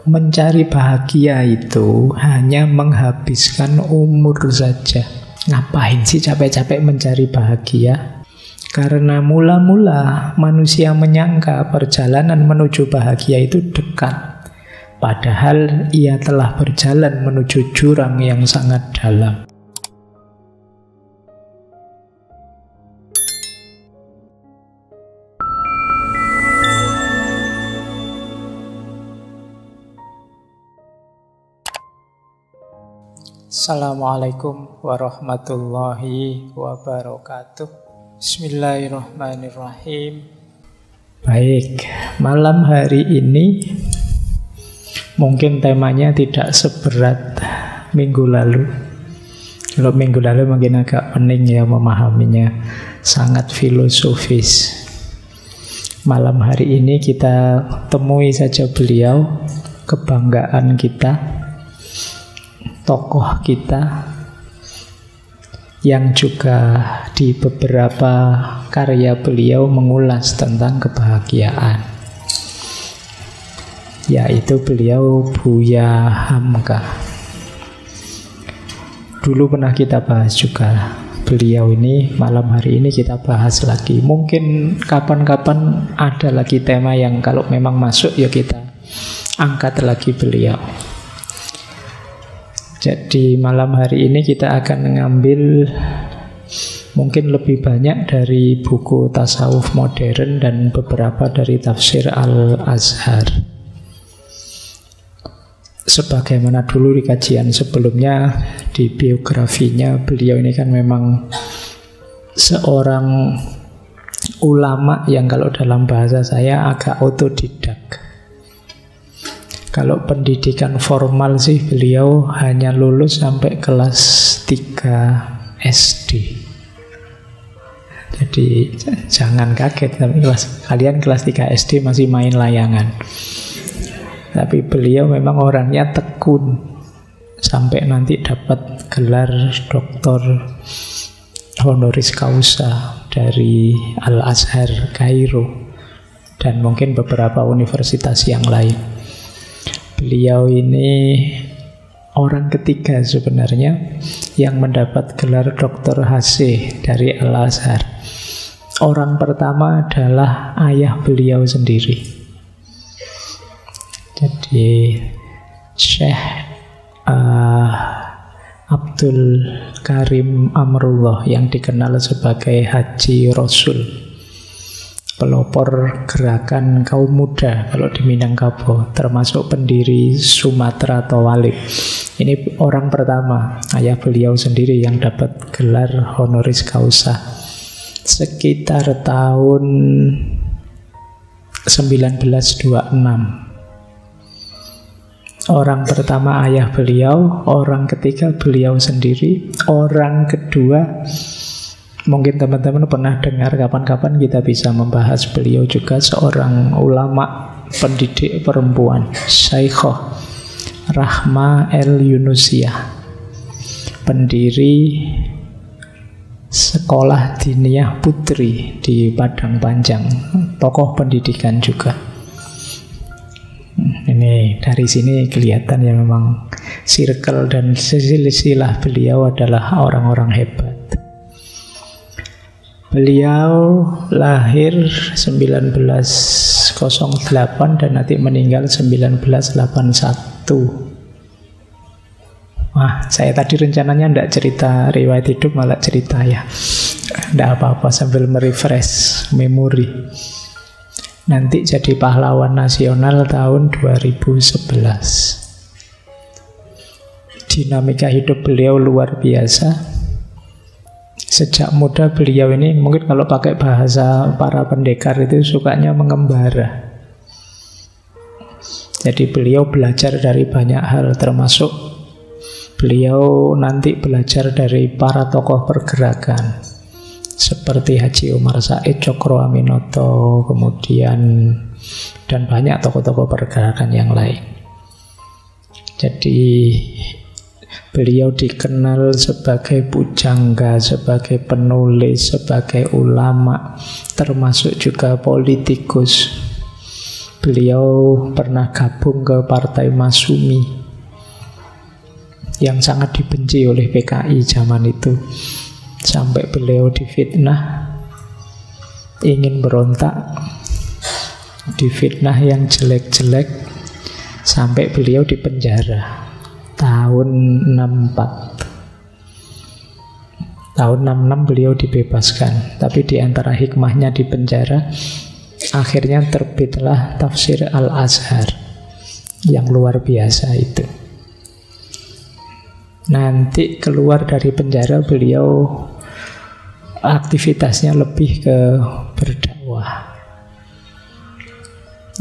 mencari bahagia itu hanya menghabiskan umur saja. Ngapain sih capek-capek mencari bahagia? Karena mula-mula manusia menyangka perjalanan menuju bahagia itu dekat. Padahal ia telah berjalan menuju jurang yang sangat dalam. Assalamualaikum warahmatullahi wabarakatuh. Bismillahirrahmanirrahim. Baik, malam hari ini mungkin temanya tidak seberat minggu lalu. Kalau minggu lalu mungkin agak pening ya memahaminya, sangat filosofis. Malam hari ini kita temui saja beliau, kebanggaan kita, tokoh kita, yang juga di beberapa karya beliau mengulas tentang kebahagiaan, yaitu beliau Buya Hamka. Dulu pernah kita bahas juga beliau ini, malam hari ini kita bahas lagi. Mungkin kapan-kapan ada lagi tema yang kalau memang masuk ya kita angkat lagi beliau. Jadi malam hari ini kita akan mengambil mungkin lebih banyak dari buku tasawuf modern dan beberapa dari tafsir Al-Azhar. Sebagaimana dulu di kajian sebelumnya, di biografinya beliau ini kan memang seorang ulama yang kalau dalam bahasa saya agak otodidak. Kalau pendidikan formal sih beliau hanya lulus sampai kelas 3 SD. Jadi jangan kaget, tapi kalian kelas 3 SD masih main layangan. Tapi beliau memang orangnya tekun sampai nanti dapat gelar doktor honoris causa dari Al-Azhar Kairo dan mungkin beberapa universitas yang lain. Beliau ini orang ketiga sebenarnya yang mendapat gelar Dr. Hasih dari Al-Azhar. Orang pertama adalah ayah beliau sendiri. Jadi Syekh Abdul Karim Amrullah yang dikenal sebagai Haji Rasul, pelopor gerakan kaum muda kalau di Minangkabau, termasuk pendiri Sumatera Tawalib. Ini orang pertama, ayah beliau sendiri yang dapat gelar honoris causa sekitar tahun 1926. Orang pertama ayah beliau, orang ketiga beliau sendiri, orang kedua mungkin teman-teman pernah dengar, kapan-kapan kita bisa membahas beliau juga, seorang ulama pendidik perempuan, Syaikhah Rahma El-Yunusiyah, pendiri sekolah diniyah putri di Padang Panjang, tokoh pendidikan juga. Ini dari sini kelihatan ya memang circle dan silsilah beliau adalah orang-orang hebat. Beliau lahir 1908 dan nanti meninggal 1981. Wah, saya tadi rencananya tidak cerita riwayat hidup, malah cerita ya. Tidak apa-apa, sambil merefresh memori. Nanti jadi pahlawan nasional tahun 2011. Dinamika hidup beliau luar biasa. Sejak muda beliau ini mungkin kalau pakai bahasa para pendekar itu sukanya mengembara. Jadi beliau belajar dari banyak hal, termasuk beliau nanti belajar dari para tokoh pergerakan seperti Haji Umar Said, Cokro Aminoto, kemudian dan banyak tokoh-tokoh pergerakan yang lain. Jadi beliau dikenal sebagai pujangga, sebagai penulis, sebagai ulama, termasuk juga politikus. Beliau pernah gabung ke Partai Masyumi yang sangat dibenci oleh PKI zaman itu. Sampai beliau difitnah, ingin berontak, difitnah yang jelek-jelek, sampai beliau dipenjara tahun 64. Tahun 66 beliau dibebaskan. Tapi di antara hikmahnya di penjara, akhirnya terbitlah Tafsir Al-Azhar yang luar biasa itu. Nanti keluar dari penjara beliau aktivitasnya lebih ke berdakwah.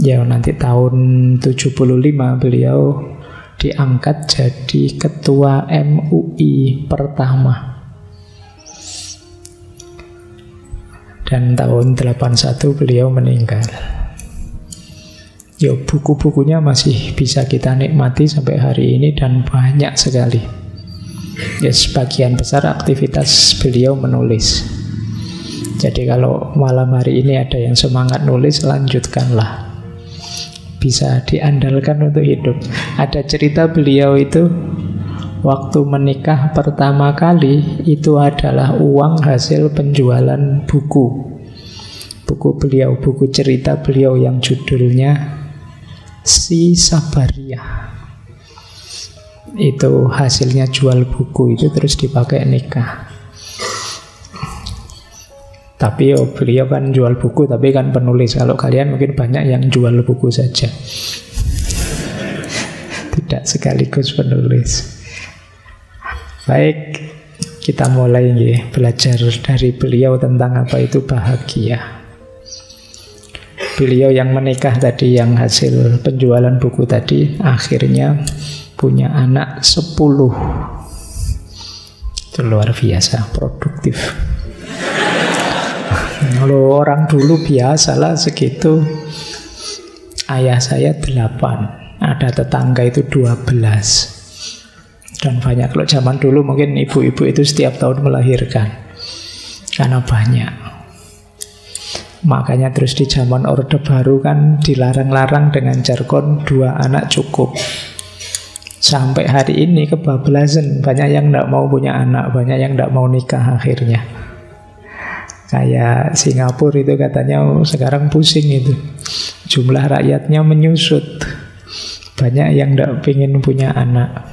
Ya, nanti tahun 75 beliau diangkat jadi ketua MUI pertama. Dan tahun 81 beliau meninggal. Ya, buku-bukunya masih bisa kita nikmati sampai hari ini dan banyak sekali. Ya, sebagian besar aktivitas beliau menulis. Jadi kalau malam hari ini ada yang semangat nulis, lanjutkanlah. Bisa diandalkan untuk hidup. Ada cerita beliau itu waktu menikah pertama kali itu adalah uang hasil penjualan buku. Buku beliau, buku cerita beliau yang judulnya Si Sabaria. Itu hasilnya jual buku itu terus dipakai nikah. Tapi beliau kan jual buku, tapi kan penulis. Kalau kalian mungkin banyak yang jual buku saja, tidak sekaligus penulis. Baik, kita mulai belajar dari beliau tentang apa itu bahagia. Beliau yang menikah tadi, yang hasil penjualan buku tadi, akhirnya punya anak 10. Itu luar biasa, produktif. Kalau orang dulu biasalah segitu. Ayah saya 8, ada tetangga itu 12. Dan banyak, kalau zaman dulu mungkin ibu-ibu itu setiap tahun melahirkan karena banyak. Makanya terus di zaman Orde Baru kan dilarang-larang dengan jargon 2 anak cukup. Sampai hari ini kebablasan, banyak yang tidak mau punya anak, banyak yang tidak mau nikah akhirnya. Kayak Singapura itu katanya sekarang pusing itu, jumlah rakyatnya menyusut, banyak yang tidak ingin punya anak.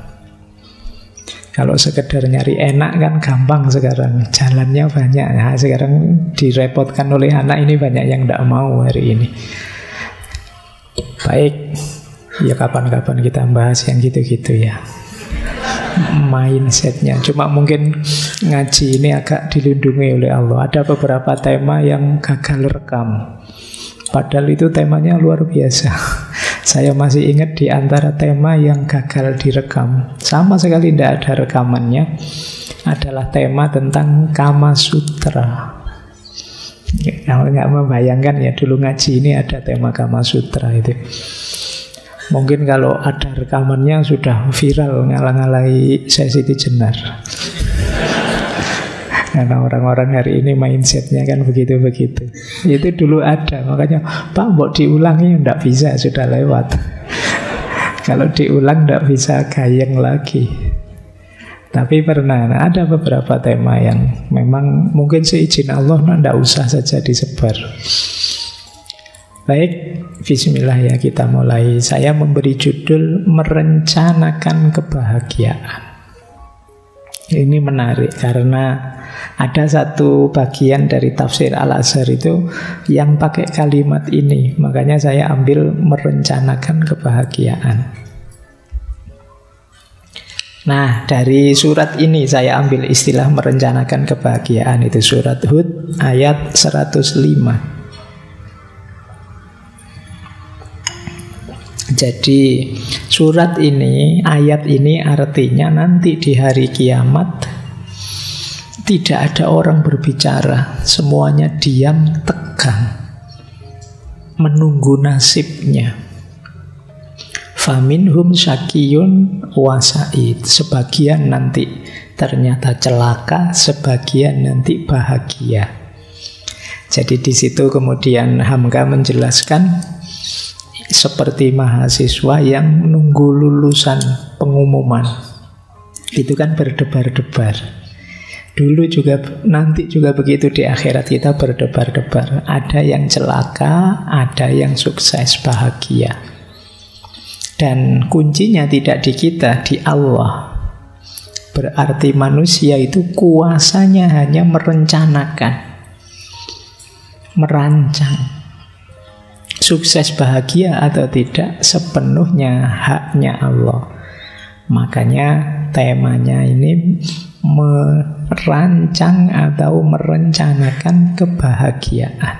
Kalau sekedar nyari enak kan gampang sekarang, jalannya banyak. Nah, sekarang direpotkan oleh anak ini banyak yang tidak mau hari ini. Baik, ya kapan-kapan kita bahas yang gitu-gitu ya, mindsetnya. Cuma mungkin ngaji ini agak dilindungi oleh Allah. Ada beberapa tema yang gagal rekam, padahal itu temanya luar biasa. Saya masih ingat di antara tema yang gagal direkam, sama sekali tidak ada rekamannya, adalah tema tentang Kama Sutra. Kalau nggak membayangkan ya, dulu ngaji ini ada tema Kama Sutra itu. Mungkin kalau ada rekamannya sudah viral, ngalah-ngalahi Siti Jenar. Karena orang-orang hari ini mindsetnya kan begitu-begitu. Itu dulu ada, makanya Pak, mau diulangi, tidak bisa, sudah lewat. Kalau diulang tidak bisa gayeng lagi. Tapi pernah, ada beberapa tema yang memang mungkin seizin Allah tidak usah saja disebar. Baik, bismillah ya, kita mulai. Saya memberi judul Merencanakan Kebahagiaan. Ini menarik karena ada satu bagian dari tafsir Al-Azhar itu yang pakai kalimat ini. Makanya saya ambil merencanakan kebahagiaan. Nah, dari surat ini saya ambil istilah merencanakan kebahagiaan. Itu surat Hud ayat 105. Jadi surat ini, ayat ini artinya nanti di hari kiamat tidak ada orang berbicara, semuanya diam tegang, menunggu nasibnya. Faminhum syakiyun wa sa'id. Sebagian nanti ternyata celaka, sebagian nanti bahagia. Jadi di situ kemudian Hamka menjelaskan Seperti mahasiswa yang nunggu lulusan pengumuman. Itu kan berdebar-debar. Dulu juga, nanti juga begitu di akhirat kita berdebar-debar. Ada yang celaka, ada yang sukses, bahagia. Dan kuncinya tidak di kita, di Allah. Berarti manusia itu kuasanya hanya merencanakan, merancang. Sukses bahagia atau tidak sepenuhnya haknya Allah. Makanya temanya ini merancang atau merencanakan kebahagiaan.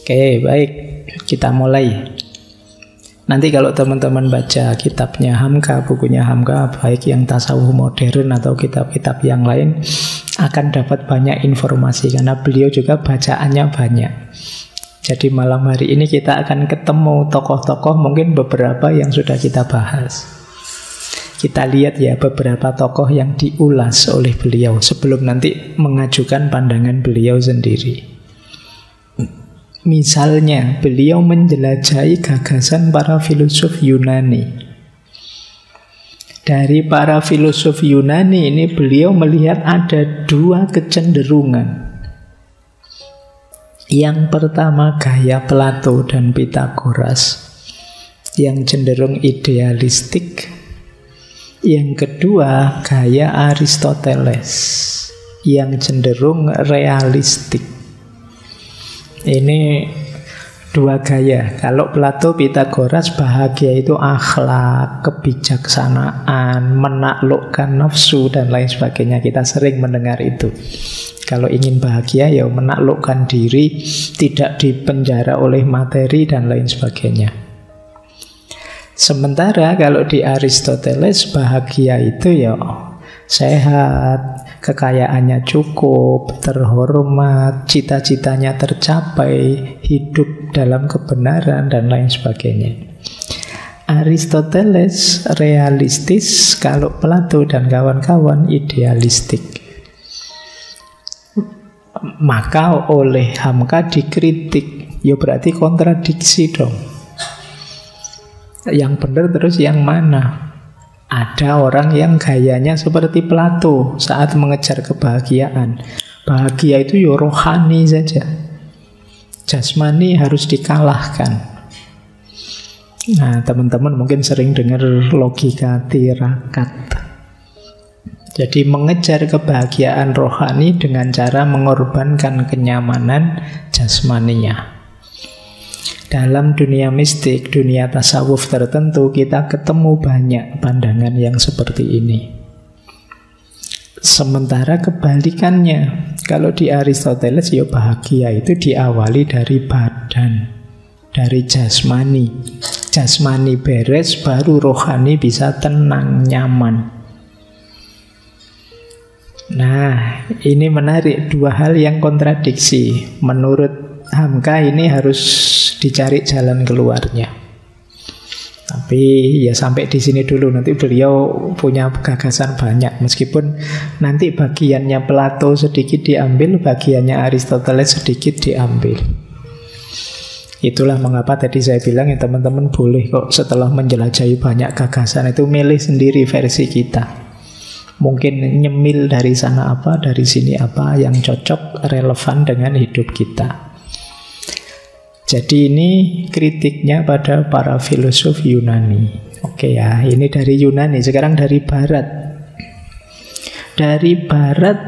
Oke, baik. Kita mulai. Nanti kalau teman-teman baca kitabnya Hamka, bukunya Hamka, baik yang tasawuf modern atau kitab-kitab yang lain, akan dapat banyak informasi karena beliau juga bacaannya banyak. Jadi malam hari ini kita akan ketemu tokoh-tokoh, mungkin beberapa yang sudah kita bahas. Kita lihat ya beberapa tokoh yang diulas oleh beliau sebelum nanti mengajukan pandangan beliau sendiri. Misalnya, beliau menjelajahi gagasan para filosof Yunani. Dari para filosof Yunani ini beliau melihat ada dua kecenderungan. Yang pertama gaya Plato dan Pythagoras yang cenderung idealistik. Yang kedua gaya Aristoteles yang cenderung realistik. Ini dua gaya. Kalau Plato, Pythagoras, bahagia itu akhlak, kebijaksanaan, menaklukkan nafsu dan lain sebagainya. Kita sering mendengar itu. Kalau ingin bahagia ya menaklukkan diri, tidak dipenjara oleh materi dan lain sebagainya. Sementara kalau di Aristoteles bahagia itu ya sehat, kekayaannya cukup, terhormat, cita-citanya tercapai, hidup dalam kebenaran, dan lain sebagainya. Aristoteles realistis, kalau Plato dan kawan-kawan idealistik. Maka oleh Hamka dikritik, ya berarti kontradiksi dong. Yang benar terus yang mana? Ada orang yang gayanya seperti Plato saat mengejar kebahagiaan. Bahagia itu ya rohani saja. Jasmani harus dikalahkan. Nah, teman-teman mungkin sering dengar logika tirakat. Jadi mengejar kebahagiaan rohani dengan cara mengorbankan kenyamanan jasmaninya. Dalam dunia mistik, dunia tasawuf tertentu, kita ketemu banyak pandangan yang seperti ini. Sementara kebalikannya, kalau di Aristoteles, ya bahagia itu diawali dari badan, dari jasmani. Jasmani beres, baru rohani bisa tenang, nyaman. Nah, ini menarik, dua hal yang kontradiksi. Menurut Hamka ini harus dicari jalan keluarnya. Tapi ya sampai di sini dulu, nanti beliau punya gagasan banyak. Meskipun nanti bagiannya Plato sedikit diambil, bagiannya Aristoteles sedikit diambil. Itulah mengapa tadi saya bilang ya teman-teman boleh kok setelah menjelajahi banyak gagasan itu milih sendiri versi kita. Mungkin nyemil dari sana apa, dari sini apa yang cocok, relevan dengan hidup kita. Jadi ini kritiknya pada para filosof Yunani. Oke ya, ini dari Yunani. Sekarang dari Barat. Dari Barat,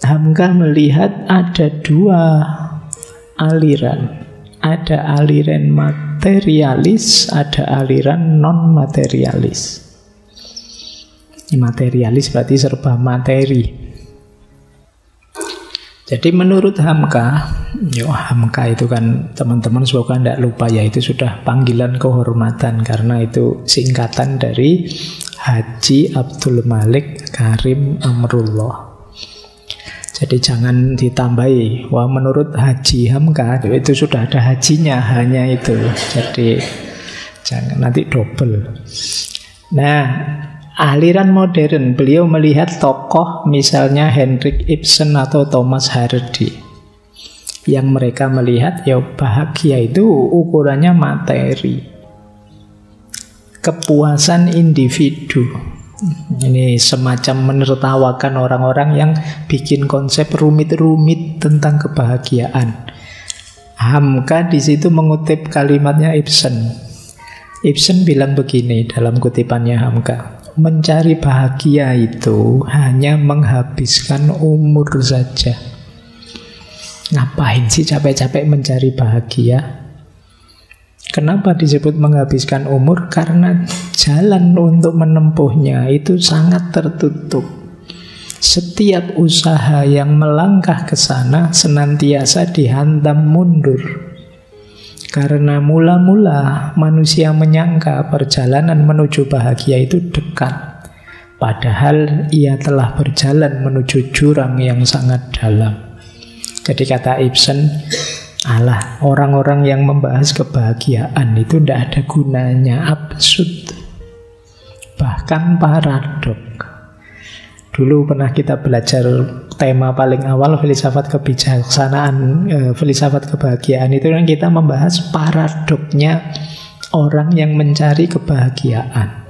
Hamka melihat ada dua aliran. Ada aliran materialis, ada aliran non-materialis. Materialis berarti serba materi. Jadi menurut Hamka, Hamka itu kan teman-teman semoga tidak lupa ya, itu sudah panggilan kehormatan karena itu singkatan dari Haji Abdul Malik Karim Amrullah. Jadi jangan ditambahi, wah menurut Haji Hamka itu sudah ada hajinya, hanya itu. Jadi jangan nanti double. Nah, aliran modern, beliau melihat tokoh misalnya Henrik Ibsen atau Thomas Hardy, yang mereka melihat ya bahagia itu ukurannya materi, kepuasan individu. Ini semacam menertawakan orang-orang yang bikin konsep rumit-rumit tentang kebahagiaan. Hamka di situ mengutip kalimatnya Ibsen. Ibsen bilang begini dalam kutipannya Hamka, mencari bahagia itu hanya menghabiskan umur saja. Ngapain sih capek-capek mencari bahagia? Kenapa disebut menghabiskan umur? Karena jalan untuk menempuhnya itu sangat tertutup. Setiap usaha yang melangkah ke sana senantiasa dihantam mundur. Karena mula-mula manusia menyangka perjalanan menuju bahagia itu dekat. Padahal ia telah berjalan menuju jurang yang sangat dalam. Jadi kata Ibsen, alah, orang-orang yang membahas kebahagiaan itu tidak ada gunanya, absurd, bahkan paradok. Dulu pernah kita belajar tema paling awal filsafat kebijaksanaan, filsafat kebahagiaan, itu kan kita membahas paradoknya orang yang mencari kebahagiaan.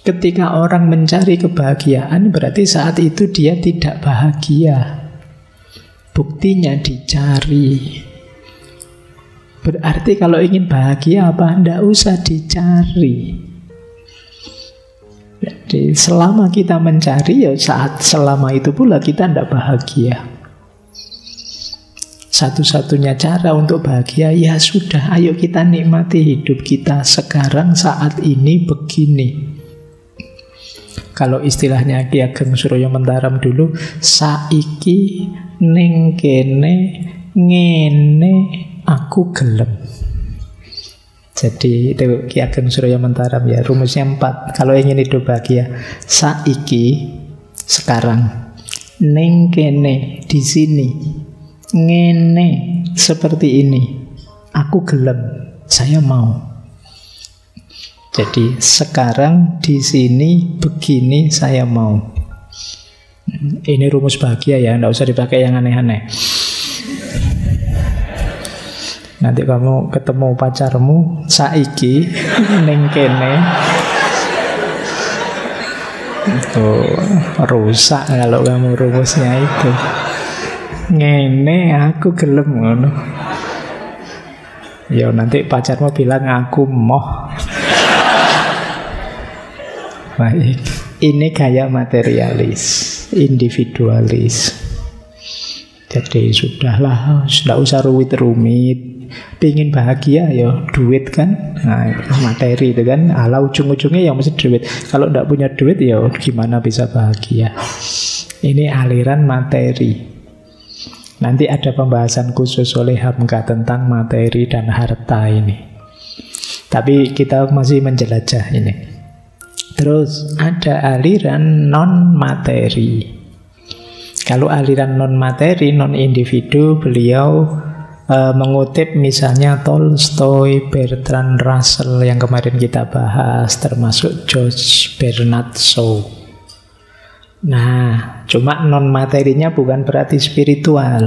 Ketika orang mencari kebahagiaan, berarti saat itu dia tidak bahagia. Buktinya dicari. Berarti kalau ingin bahagia apa? Tidak usah dicari. Jadi selama kita mencari, ya saat selama itu pula kita tidak bahagia. Satu-satunya cara untuk bahagia, ya sudah, ayo kita nikmati hidup kita sekarang saat ini begini. Kalau istilahnya Ki Ageng Suryo Mentaram dulu, saiki ning kene ngene aku gelem. Jadi itu Ki Ageng Suryo Mentaram ya, rumusnya 4. Kalau ingin hidup bahagia, saiki sekarang, ning kene di sini, ngene seperti ini, aku gelem, saya mau. Jadi sekarang di sini begini saya mau. Ini rumus bahagia ya, tidak usah dipakai yang aneh-aneh. Nanti kamu ketemu pacarmu saiki ning kene, itu rusak kalau kamu rumusnya itu. Ngene aku gelem ngono. Ya nanti pacarmu bilang aku moh. Baik, ini gaya materialis, individualis. Jadi sudahlah, tidak usah rumit-rumit. Pingin bahagia ya duit kan, nah, materi itu kan. Ala ujung-ujungnya ya mesti duit. Kalau tidak punya duit ya gimana bisa bahagia? Ini aliran materi. Nanti ada pembahasan khusus oleh Hamka tentang materi dan harta ini. Tapi kita masih menjelajah ini. Terus ada aliran non-materi. Kalau aliran non-materi, non-individu, beliau mengutip misalnya Tolstoy, Bertrand Russell yang kemarin kita bahas, termasuk George Bernard Shaw. Nah, cuma non-materinya bukan berarti spiritual.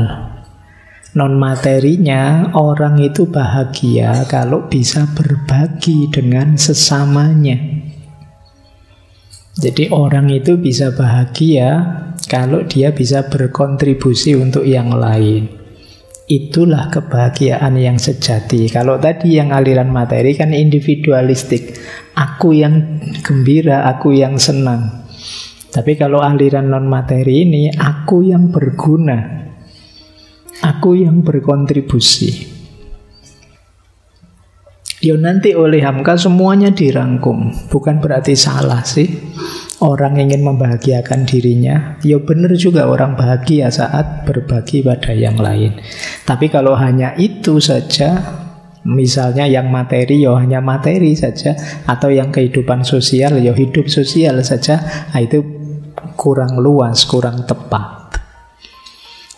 Non-materinya, orang itu bahagia kalau bisa berbagi dengan sesamanya. Jadi orang itu bisa bahagia kalau dia bisa berkontribusi untuk yang lain. Itulah kebahagiaan yang sejati. Kalau tadi yang aliran materi kan individualistik. Aku yang gembira, aku yang senang. Tapi kalau aliran non-materi ini, aku yang berguna. Aku yang berkontribusi. Ya nanti oleh Hamka semuanya dirangkum. Bukan berarti salah sih orang ingin membahagiakan dirinya. Ya benar juga orang bahagia saat berbagi pada yang lain. Tapi kalau hanya itu saja, misalnya yang materi ya hanya materi saja, atau yang kehidupan sosial ya hidup sosial saja, nah itu kurang luas, kurang tepat.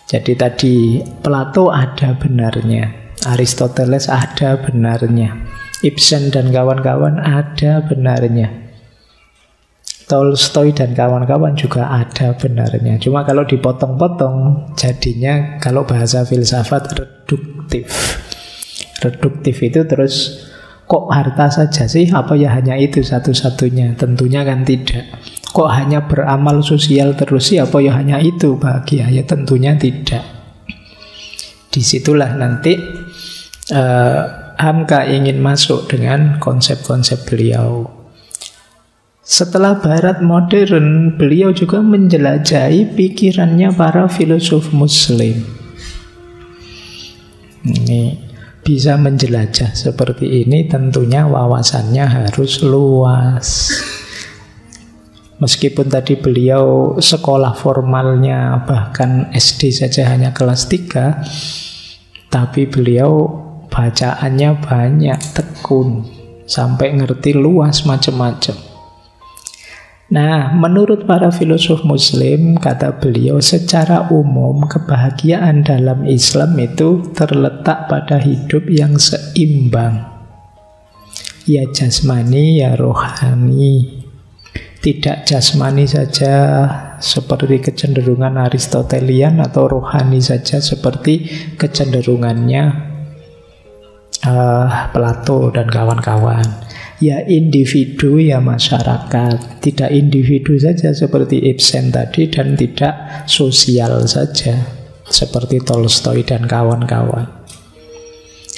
Jadi tadi Plato ada benarnya, Aristoteles ada benarnya, Ibsen dan kawan-kawan ada benarnya. Tolstoy dan kawan-kawan juga ada benarnya. Cuma kalau dipotong-potong jadinya kalau bahasa filsafat reduktif. Reduktif itu terus kok harta saja sih? Apa ya hanya itu satu-satunya? Tentunya kan tidak. Kok hanya beramal sosial terus sih? Apa ya hanya itu bahagia? Ya tentunya tidak. Disitulah nanti Hamka ingin masuk dengan konsep-konsep beliau. Setelah Barat modern, beliau juga menjelajahi pikirannya para filosof Muslim. Ini bisa menjelajah seperti ini tentunya wawasannya harus luas. Meskipun tadi beliau sekolah formalnya bahkan SD saja hanya kelas 3, tapi beliau bacaannya banyak, tekun, sampai ngerti luas macam-macam. Nah, menurut para filosof Muslim, kata beliau, secara umum kebahagiaan dalam Islam itu terletak pada hidup yang seimbang. Ya jasmani, ya rohani. Tidak jasmani saja seperti kecenderungan Aristotelian, atau rohani saja seperti kecenderungannya Plato dan kawan-kawan. Ya individu, ya masyarakat. Tidak individu saja seperti Ibsen tadi, dan tidak sosial saja seperti Tolstoy dan kawan-kawan.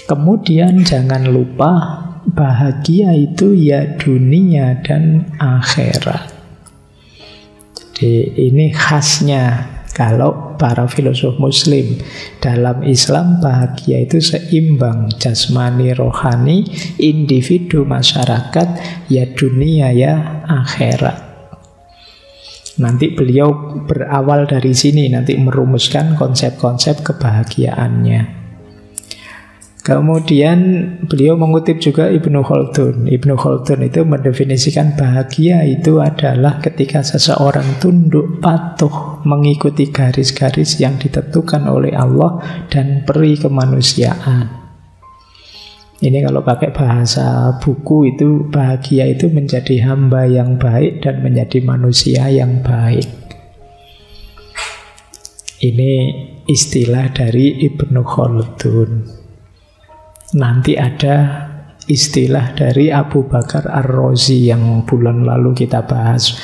Kemudian jangan lupa bahagia itu ya dunia dan akhirat. Jadi ini khasnya kalau para filosof Muslim. Dalam Islam bahagia itu seimbang, jasmani, rohani, individu, masyarakat, ya dunia, ya akhirat. Nanti beliau berawal dari sini, nanti merumuskan konsep-konsep kebahagiaannya. Kemudian beliau mengutip juga Ibnu Khaldun. Ibnu Khaldun itu mendefinisikan bahagia itu adalah ketika seseorang tunduk patuh mengikuti garis-garis yang ditentukan oleh Allah dan peri kemanusiaan. Ini kalau pakai bahasa buku itu bahagia itu menjadi hamba yang baik dan menjadi manusia yang baik. Ini istilah dari Ibnu Khaldun. Nanti ada istilah dari Abu Bakar Ar-Razi yang bulan lalu kita bahas,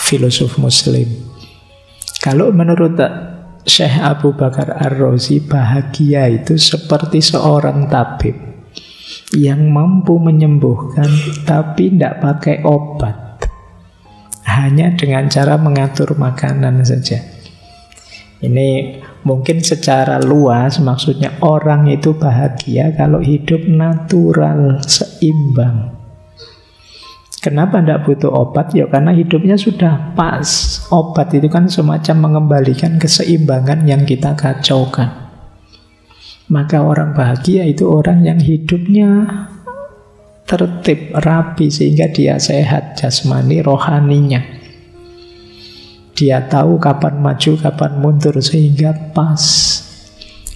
filosof Muslim. Kalau menurut Syekh Abu Bakar Ar-Razi, bahagia itu seperti seorang tabib yang mampu menyembuhkan tapi tidak pakai obat, hanya dengan cara mengatur makanan saja. Ini mungkin secara luas maksudnya orang itu bahagia kalau hidup natural, seimbang. Kenapa tidak butuh obat? Ya karena hidupnya sudah pas. Obat itu kan semacam mengembalikan keseimbangan yang kita kacaukan. Maka orang bahagia itu orang yang hidupnya tertib, rapi, sehingga dia sehat jasmani, rohaninya. Dia tahu kapan maju, kapan mundur, sehingga pas.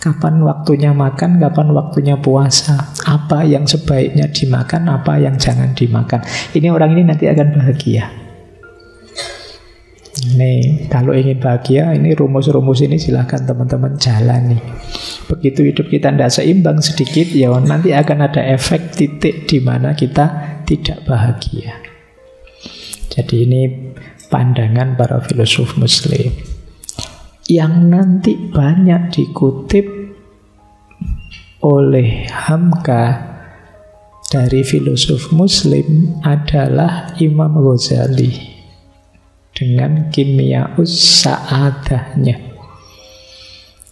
Kapan waktunya makan, kapan waktunya puasa. Apa yang sebaiknya dimakan, apa yang jangan dimakan. Ini orang ini nanti akan bahagia. Nih, kalau ingin bahagia, ini rumus-rumus ini silahkan teman-teman jalani. Begitu hidup kita tidak seimbang sedikit, ya nanti akan ada efek titik di mana kita tidak bahagia. Jadi ini pandangan para filosof Muslim yang nanti banyak dikutip oleh Hamka dari filosof Muslim adalah Imam Ghazali dengan Kimyaus Sa'adahnya.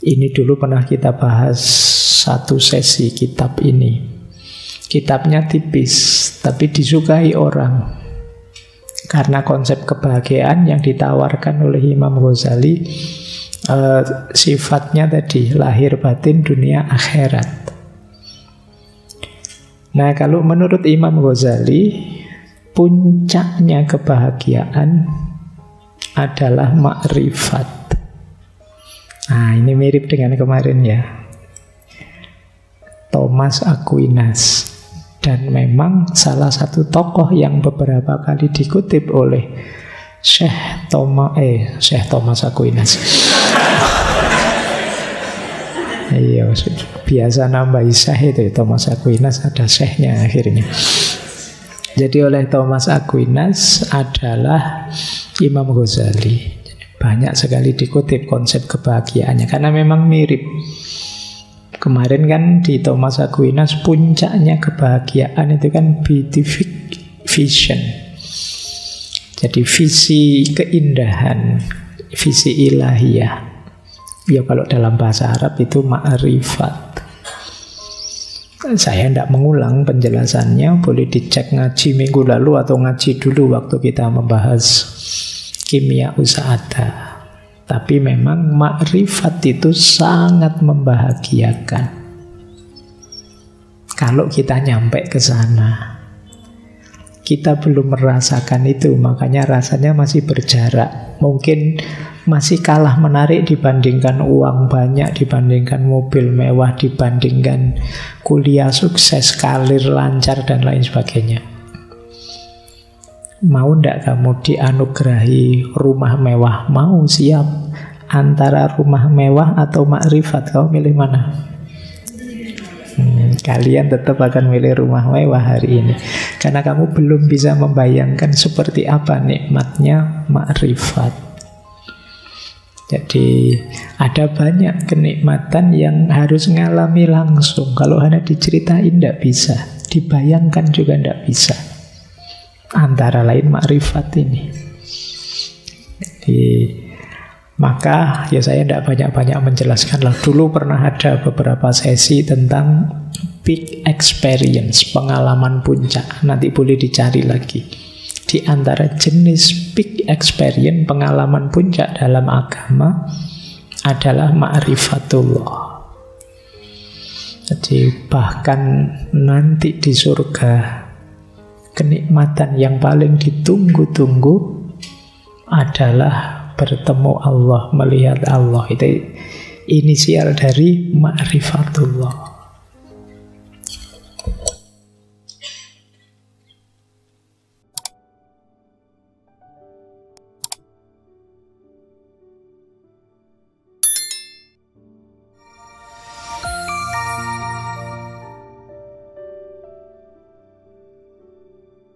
Ini dulu pernah kita bahas satu sesi kitab ini. Kitabnya tipis tapi disukai orang. Karena konsep kebahagiaan yang ditawarkan oleh Imam Ghazali sifatnya tadi lahir batin dunia akhirat. Nah, kalau menurut Imam Ghazali, puncaknya kebahagiaan adalah makrifat. Nah, ini mirip dengan kemarin ya, Thomas Aquinas. Dan memang salah satu tokoh yang beberapa kali dikutip oleh Syekh Thomas Aquinas. Iya, biasa nambahi Syekh itu Thomas Aquinas, ada Syekhnya akhirnya. Jadi oleh Thomas Aquinas adalah Imam Ghazali. Banyak sekali dikutip konsep kebahagiaannya karena memang mirip. Kemarin kan di Thomas Aquinas puncaknya kebahagiaan itu kan beatific vision. Jadi visi keindahan, visi ilahiyah. Ya kalau dalam bahasa Arab itu ma'rifat. Saya tidak mengulang penjelasannya, boleh dicek ngaji minggu lalu atau ngaji dulu waktu kita membahas kimia usa'ada. Tapi memang makrifat itu sangat membahagiakan. Kalau kita nyampe ke sana, kita belum merasakan itu, makanya rasanya masih berjarak. Mungkin masih kalah menarik dibandingkan uang banyak, dibandingkan mobil mewah, dibandingkan kuliah sukses, karir lancar, dan lain sebagainya. Mau ndak kamu dianugerahi rumah mewah? Mau, siap. Antara rumah mewah atau makrifat, kamu milih mana? Kalian tetap akan milih rumah mewah hari ini, karena kamu belum bisa membayangkan seperti apa nikmatnya makrifat. Jadi ada banyak kenikmatan yang harus ngalami langsung. Kalau hanya diceritain tidak bisa, dibayangkan juga tidak bisa. Antara lain makrifat ini. Jadi maka ya saya tidak banyak-banyak menjelaskan lah. Dulu pernah ada beberapa sesi tentang peak experience, pengalaman puncak. Nanti boleh dicari lagi. Di antara jenis peak experience, pengalaman puncak dalam agama adalah ma'rifatullah. Jadi bahkan nanti di surga, kenikmatan yang paling ditunggu-tunggu adalah bertemu Allah, melihat Allah. Itu inisial dari ma'rifatullah.